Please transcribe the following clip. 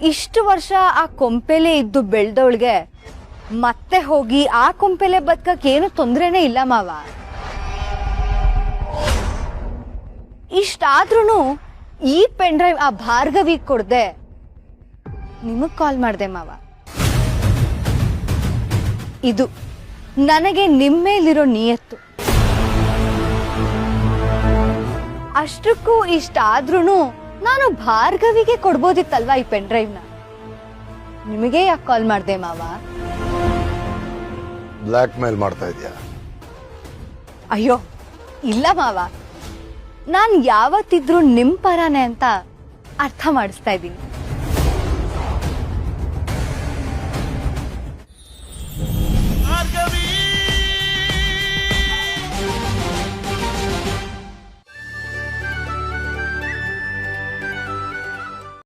ಇಷ್ಟು ವರ್ಷ ಆ ಕೊಂಪೆಲೆ ಇದ್ದು ಬೆಳ್ದವಳಿಗೆ ಮತ್ತೆ ಹೋಗಿ ಆ ಕೊಂಪೆಲೆ ಬದುಕಕ್ಕೆ ಏನು ತೊಂದರೆನೇ ಇಲ್ಲ ಮಾವ. ಇಷ್ಟಾದ್ರೂ ಈ ಪೆನ್ ಡ್ರೈವ್ ಆ ಭಾರ್ಗವಿ ಕೊಡ್ದೆ ನಿಮಗ್ ಕಾಲ್ ಮಾಡ್ದೆ ಮಾವ. ಇದು ನನಗೆ ನಿಮ್ಮೇಲಿರೋ ನಿಯತ್ತು. ಅಷ್ಟಕ್ಕೂ ಇಷ್ಟಾದ್ರೂ ನಾನು ಭಾರ್ಗವಿಗೆ ಕೊಡ್ಬೋದಿತ್ತಲ್ವಾ ಈ ಪೆನ್ ಡ್ರೈವ್ನ. ನಿಮಗೆ ಯಾಕೆ ಕಾಲ್ ಮಾಡ್ದೆ ಮಾವ? ಬ್ಲ್ಯಾಕ್ ಮೇಲ್ ಮಾಡ್ತಾ ಇದೀಯಾ? ಅಯ್ಯೋ ಇಲ್ಲ ಮಾವ, ನಾನ್ ಯಾವತ್ತಿದ್ರೂ ನಿಮ್ ಪರಾನೆ ಅಂತ ಅರ್ಥ ಮಾಡಿಸ್ತಾ ಇದ್ದೀನಿ.